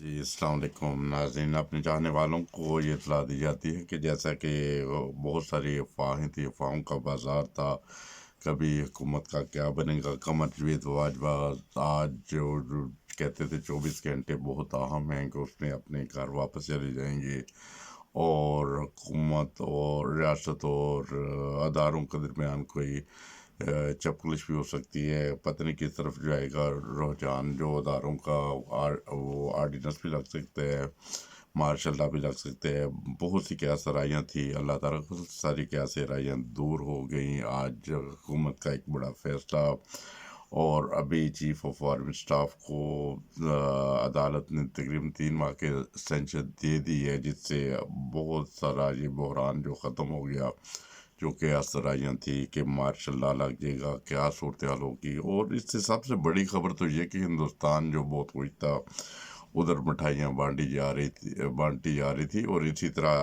جی السلام علیکم ناظرین، اپنے چاہنے والوں کو یہ اطلاع دی جاتی ہے کہ جیسا کہ بہت ساری افواہیں تھی، افواہوں کا بازار تھا، کبھی حکومت کا کیا بنے گا، قمر جاوید باجوہ آج جو کہتے تھے 24 گھنٹے بہت اہم ہیں کہ اس نے اپنے گھر واپس چلے جائیں گے، اور حکومت اور ریاست اور اداروں کے درمیان کوئی چپکلش بھی ہو سکتی ہے، پتہ نہیں کس طرف جائے گا رجحان، جو اداروں کا وہ آرڈیننس بھی لگ سکتے ہیں، مارشل لا بھی لگ سکتے ہیں، بہت سی قیاسرائیاں تھی، اللہ تعالیٰ کو ساری قیاسرائیاں دور ہو گئیں آج حکومت کا ایک بڑا فیصلہ۔ اور ابھی چیف آف آرمی اسٹاف کو عدالت نے تقریباً 3 ماہ کے ایکسٹینشن دے دی ہے، جس سے بہت سارا یہ بحران جو ختم ہو گیا، جو کہ اسرائیاں تھی کہ مارشل لا لگ جائے گا، کیا صورتحال ہوگی۔ اور اس سے سب سے بڑی خبر تو یہ کہ ہندوستان جو بہت خوش تھا، ادھر مٹھائیاں بانٹی جا رہی تھی، اور اسی طرح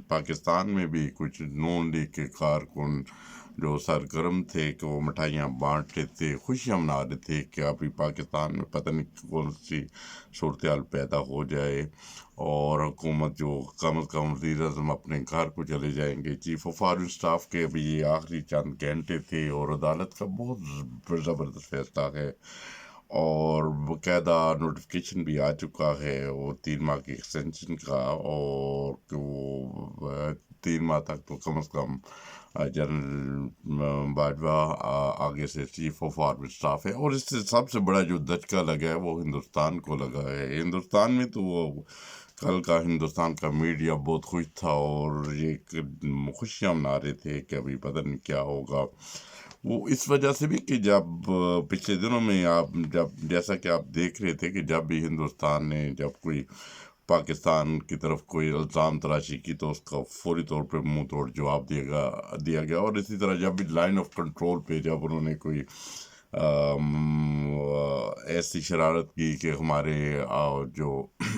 پاکستان میں بھی کچھ نون لیگ کے کارکن جو سرگرم تھے کہ وہ مٹھائیاں بانٹ رہے تھے، خوشیاں منا رہے تھے کہ ابھی پاکستان میں پتہ نہیں کون سی صورتحال پیدا ہو جائے، اور حکومت جو کم از کم وزیر اعظم اپنے گھر کو چلے جائیں گے۔ چیف آف آرمی اسٹاف کے ابھی یہ آخری چند گھنٹے تھے، اور عدالت کا بہت زبردست فیصلہ ہے، اور باقاعدہ نوٹیفکیشن بھی آ چکا ہے، اور 3 ماہ کی ایکسٹینشن کا، اور کہ وہ 3 ماہ تک تو کم از کم جنرل باجوہ آگے سے چیف آف آرمی اسٹاف ہے۔ اور اس سے سب سے بڑا جو دھچکا لگا ہے وہ ہندوستان کو لگا ہے۔ ہندوستان میں تو وہ کل کا ہندوستان کا میڈیا بہت خوش تھا، اور یہ خوشیاں منا رہے تھے کہ ابھی پتہ نہیں کیا ہوگا، وہ اس وجہ سے بھی کہ جب پچھلے دنوں میں جیسا کہ آپ دیکھ رہے تھے کہ جب بھی ہندوستان نے جب کوئی پاکستان کی طرف کوئی الزام تراشی کی تو اس کا فوری طور پہ منہ توڑ جواب دیا گیا، اور اسی طرح جب بھی لائن آف کنٹرول پہ جب انہوں نے کوئی ایسی شرارت کی کہ ہمارے جو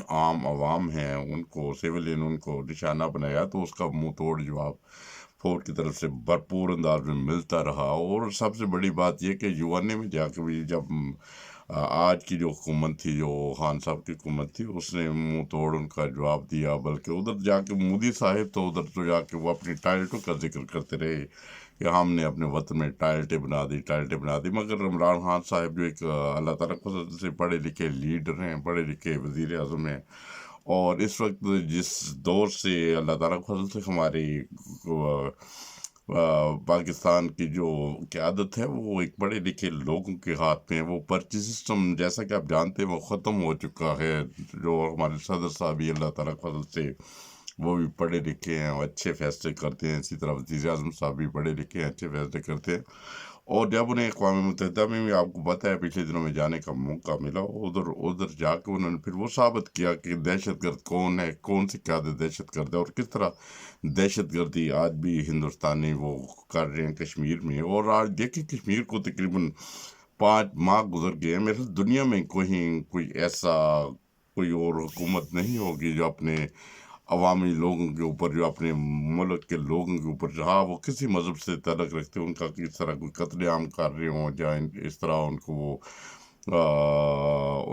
عام عوام ہیں ان کو سیولین ان کو نشانہ بنایا، تو اس کا منہ توڑ جواب فوج کی طرف سے بھرپور انداز میں ملتا رہا۔ اور سب سے بڑی بات یہ کہ یو این اے میں جا کے بھی جب آج کی جو حکومت تھی، جو خان صاحب کی حکومت تھی، اس نے منہ توڑ ان کا جواب دیا، بلکہ ادھر جا کے مودی صاحب تو ادھر تو جا کے وہ اپنی ٹائلٹوں کا ذکر کرتے رہے کہ ہم نے اپنے وطن میں ٹائلٹیں بنا دی، مگر عمران خان صاحب جو ایک اللہ تعالیٰ کو سے پڑھے لکھے لیڈر ہیں، پڑھے لکھے وزیر اعظم ہیں، اور اس وقت جس دور سے اللہ تعالیٰ کے فضل سے ہماری پاکستان کی جو قیادت ہے وہ ایک پڑھے لکھے لوگوں کے ہاتھ میں ہے، وہ پرچی سسٹم جیسا کہ آپ جانتے ہیں وہ ختم ہو چکا ہے، جو ہمارے صدر صاحب بھی اللہ تعالیٰ کے فضل سے وہ بھی پڑھے لکھے ہیں، اچھے فیصلے کرتے ہیں، اسی طرح وزیر اعظم صاحب بھی پڑھے لکھے ہیں، اچھے فیصلے کرتے ہیں۔ اور جب انہیں اقوام متحدہ میں بھی آپ کو پتہ ہے پچھلے دنوں میں جانے کا موقع ملا، ادھر جا کے انہوں نے پھر وہ ثابت کیا کہ دہشت گرد کون ہے، کون سی قیادت دہشت گرد ہے، اور کس طرح دہشت گردی آج بھی ہندوستانی وہ کر رہے ہیں کشمیر میں۔ اور آج دیکھیں کشمیر کو تقریباً 5 ماہ گزر گئے ہیں، میرے دنیا میں کوئی ایسا کوئی اور حکومت نہیں ہوگی جو اپنے عوامی لوگوں کے اوپر، جو اپنے ملک کے لوگوں کے اوپر، جہاں وہ کسی مذہب سے تعلق رکھتے ہیں، ان کا کس طرح کوئی قتل عام کر رہے ہوں، یا اس طرح ان کو وہ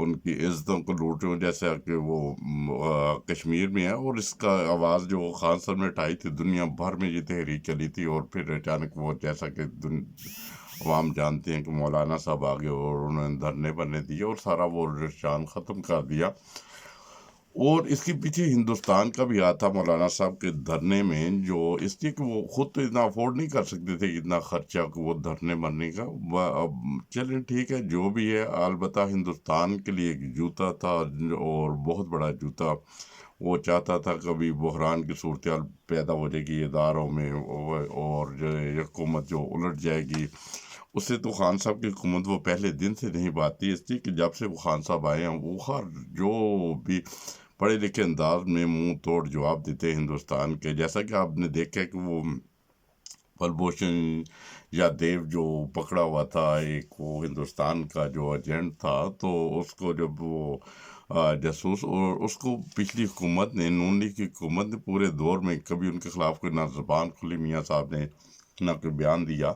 ان کی عزتوں کو لوٹ رہے ہوں، جیسا کہ وہ کشمیر میں ہے۔ اور اس کا آواز جو خان صاحب نے اٹھائی تھی، دنیا بھر میں یہ تحریک چلی تھی، اور پھر اچانک وہ جیسا کہ عوام جانتے ہیں کہ مولانا صاحب آگے اور انہوں نے دھرنے بننے دیے اور سارا وہ رجحان ختم کر دیا۔ اور اس کے پیچھے ہندوستان کا بھی ہاتھ تھا مولانا صاحب کے دھرنے میں، جو اس لیے کہ وہ خود تو اتنا افورڈ نہیں کر سکتے تھے اتنا خرچہ کہ وہ دھرنے بننے کا۔ چلیں ٹھیک ہے جو بھی ہے، البتہ ہندوستان کے لیے ایک جوتا تھا، اور بہت بڑا جوتا۔ وہ چاہتا تھا کبھی بحران کی صورتحال پیدا ہو جائے گی اداروں میں، اور جو یہ حکومت جو الٹ جائے گی، اس سے تو خان صاحب کی حکومت وہ پہلے دن سے نہیں باتی، اس لیے کہ جب سے وہ خان صاحب آئے ہیں وہ ہر جو بھی پڑھے لکھے انداز میں منہ توڑ جواب دیتے ہندوستان کے، جیسا کہ آپ نے دیکھا کہ وہ کلبھوشن یادیو جو پکڑا ہوا تھا، ایک وہ ہندوستان کا جو ایجنٹ تھا، تو اس کو جب وہ جاسوس، اور اس کو پچھلی حکومت نے، نون لیگ کی حکومت نے پورے دور میں کبھی ان کے خلاف کوئی نہ زبان کھلی میاں صاحب نے، نہ کوئی بیان دیا۔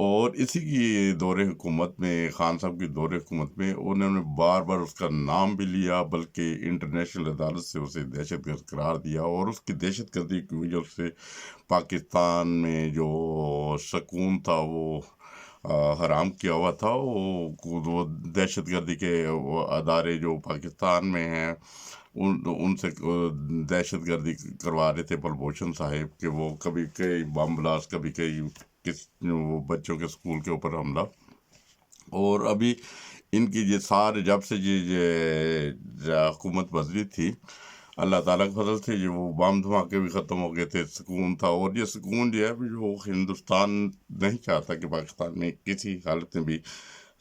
اور اسی کی دور حکومت میں، خان صاحب کی دور حکومت میں انہوں نے بار بار اس کا نام بھی لیا، بلکہ انٹرنیشنل عدالت سے اسے دہشت گرد قرار دیا، اور اس کی دہشت گردی کی وجہ سے پاکستان میں جو سکون تھا وہ حرام کیا ہوا تھا۔ وہ دہشت گردی کے وہ ادارے جو پاکستان میں ہیں ان سے دہشت گردی کروا رہے تھے بلبھوشن صاحب، کہ وہ کبھی کئی بم بلاسٹ، کبھی کئی وہ بچوں کے اسکول کے اوپر حملہ۔ اور ابھی ان کی یہ سارے جب سے یہ حکومت بدلی تھی، اللہ تعالیٰ کے فضل سے وہ بم دھماکے بھی ختم ہو گئے تھے، سکون تھا۔ اور یہ سکون جو ہے جو ہندوستان نہیں چاہتا کہ پاکستان میں کسی حالت میں بھی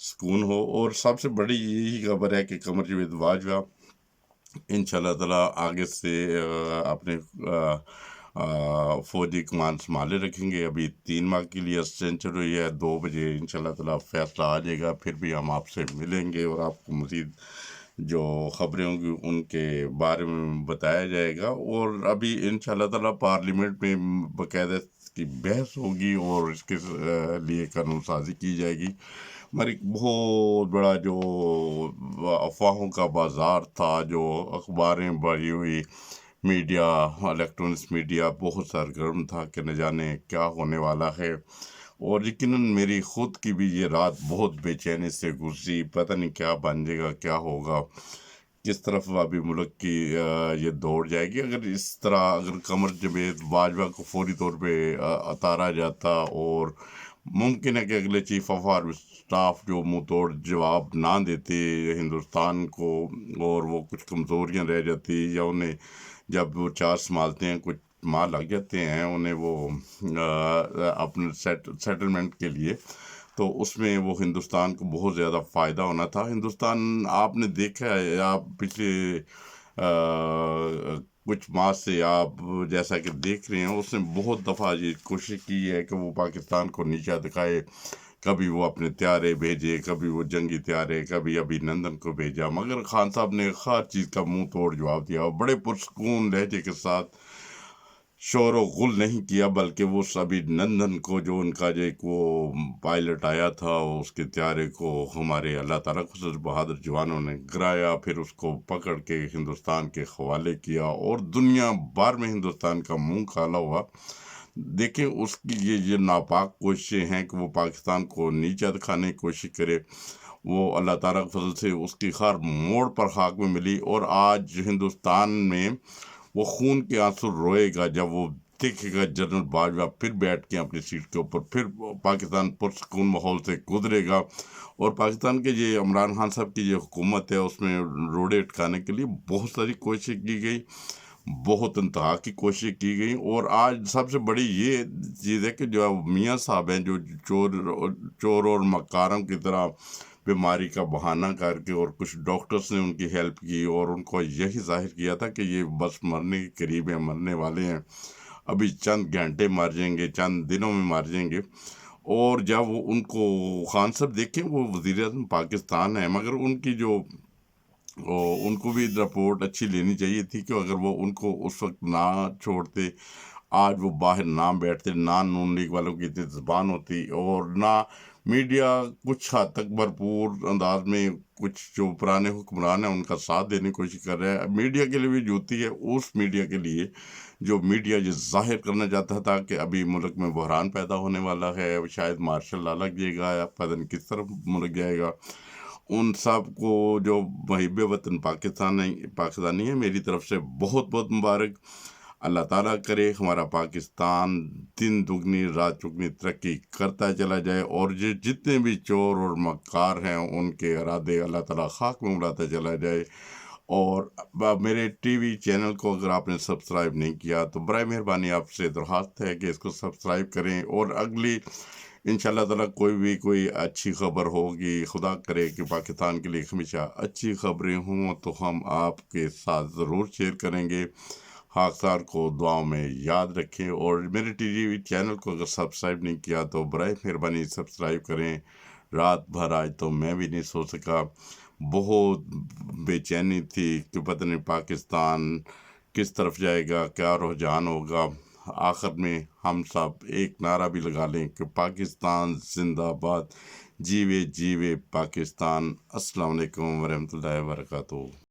سکون ہو۔ اور سب سے بڑی یہی خبر ہے کہ قمر جاوید باجوہ انشاءاللہ تعالیٰ آگے سے اپنے فوجی کمان سنبھالے رکھیں گے۔ ابھی 3 ماہ کے لیے اسٹینچر ہوئی ہے، 2 بجے انشاءاللہ تعالیٰ فیصلہ آ جائے گا، پھر بھی ہم آپ سے ملیں گے اور آپ کو مزید جو خبریں ہوں گی ان کے بارے میں بتایا جائے گا۔ اور ابھی انشاءاللہ تعالیٰ پارلیمنٹ میں باقاعدہ اس کی بحث ہوگی اور اس کے لیے قانون سازی کی جائے گی، مگر ایک بہت بڑا جو افواہوں کا بازار تھا، جو اخباریں بڑھی ہوئی، میڈیا، الیکٹرانکس میڈیا بہت سرگرم تھا کہ نہ جانے کیا ہونے والا ہے۔ اور یقیناً میری خود کی بھی یہ رات بہت بے چینی سے گزری، پتہ نہیں کیا بن جائے گا، کیا ہوگا، کس طرف ابھی ملک کی یہ دوڑ جائے گی۔ اگر اس طرح اگر قمر جاوید باجوہ کو فوری طور پہ اتارا جاتا، اور ممکن ہے کہ اگلے چیف آف آرمی اسٹاف جو منہ توڑ جواب نہ دیتے ہندوستان کو، اور وہ کچھ کمزوریاں رہ جاتی، یا انہیں جب وہ چارج سنبھالتے ہیں کچھ ماہ لگ جاتے ہیں انہیں وہ اپنے سیٹلمنٹ کے لیے، تو اس میں وہ ہندوستان کو بہت زیادہ فائدہ ہونا تھا۔ ہندوستان آپ نے دیکھا ہے، آپ پچھلے کچھ ماہ سے آپ جیسا کہ دیکھ رہے ہیں، اس نے بہت دفعہ یہ کوشش کی ہے کہ وہ پاکستان کو نیچا دکھائے، کبھی وہ اپنے طیارے بھیجے، کبھی وہ جنگی طیارے، کبھی ابھی نندن کو بھیجا، مگر خان صاحب نے ہر چیز کا منہ توڑ جواب دیا، اور بڑے پرسکون لہجے کے ساتھ شور و غل نہیں کیا، بلکہ وہ سبھی نندن کو جو ان کا جو ایک وہ پائلٹ آیا تھا، اس کے طیارے کو ہمارے اللہ تعالیٰ خصوص بہادر جوانوں نے گرایا، پھر اس کو پکڑ کے ہندوستان کے حوالے کیا، اور دنیا بھر میں ہندوستان کا منہ کالا ہوا۔ دیکھیں اس کی یہ ناپاک کوششیں ہیں کہ وہ پاکستان کو نیچا دکھانے کی کوشش کرے، وہ اللہ تعالیٰ کے فضل سے اس کی ہر موڑ پر خاک میں ملی۔ اور آج ہندوستان میں وہ خون کے آنسو روئے گا جب وہ دیکھے گا جنرل باجوہ پھر بیٹھ کے اپنی سیٹ کے اوپر، پھر پاکستان پرسکون ماحول سے گزرے گا۔ اور پاکستان کے یہ عمران خان صاحب کی جو حکومت ہے، اس میں روڑے اٹکانے کے لیے بہت ساری کوشش کی گئی، بہت انتہا کی کوشش کی گئی۔ اور آج سب سے بڑی یہ چیز ہے کہ جو میاں صاحب ہیں، جو چور اور مکارم کی طرح بیماری کا بہانہ کر کے، اور کچھ ڈاکٹرز نے ان کی ہیلپ کی، اور ان کو یہی ظاہر کیا تھا کہ یہ بس مرنے کے قریب ہیں، مرنے والے ہیں، ابھی چند گھنٹے مر جائیں گے، چند دنوں میں مر جائیں گے۔ اور جب وہ ان کو خان صاحب دیکھیں، وہ وزیر اعظم پاکستان ہیں، مگر ان کی جو ان کو بھی رپورٹ اچھی لینی چاہیے تھی کہ اگر وہ ان کو اس وقت نہ چھوڑتے، آج وہ باہر نہ بیٹھتے، نہ نون لیگ والوں کی اتنی زبان ہوتی، اور نہ میڈیا کچھ حد تک بھرپور انداز میں کچھ جو پرانے حکمران ہیں ان کا ساتھ دینے کی کوشش کر رہے ہیں۔ میڈیا کے لیے بھی جوتی ہے اس میڈیا کے لیے جو میڈیا یہ ظاہر کرنا چاہتا تھا کہ ابھی ملک میں بحران پیدا ہونے والا ہے، شاید مارشل لا لگ جائے گا، یا پتہ نہیں کس طرف ملک جائے گا۔ ان سب کو جو محب وطن پاکستانی ہیں، میری طرف سے بہت بہت مبارک۔ اللہ تعالیٰ کرے ہمارا پاکستان دن دگنی رات چگنی ترقی کرتا چلا جائے، اور یہ جتنے بھی چور اور مکار ہیں ان کے ارادے اللہ تعالیٰ خاک میں اڑاتا چلا جائے۔ اور میرے ٹی وی چینل کو اگر آپ نے سبسکرائب نہیں کیا تو برائے مہربانی آپ سے درخواست ہے کہ اس کو سبسکرائب کریں، اور اگلی انشاءاللہ تعالیٰ کوئی اچھی خبر ہوگی، خدا کرے کہ پاکستان کے لیے ہمیشہ اچھی خبریں ہوں، تو ہم آپ کے ساتھ ضرور شیئر کریں گے۔ خاکسار کو دعاؤں میں یاد رکھیں، اور میرے ٹی وی چینل کو اگر سبسکرائب نہیں کیا تو برائے مہربانی سبسکرائب کریں۔ رات بھر آج تو میں بھی نہیں سو سکا، بہت بے چینی تھی کہ پتہ نہیں پاکستان کس طرف جائے گا، کیا رجحان ہوگا۔ آخر میں ہم سب ایک نعرہ بھی لگا لیں کہ پاکستان زندہ باد، جیوے جیوے پاکستان۔ السلام علیکم ورحمۃ اللہ وبرکاتہ۔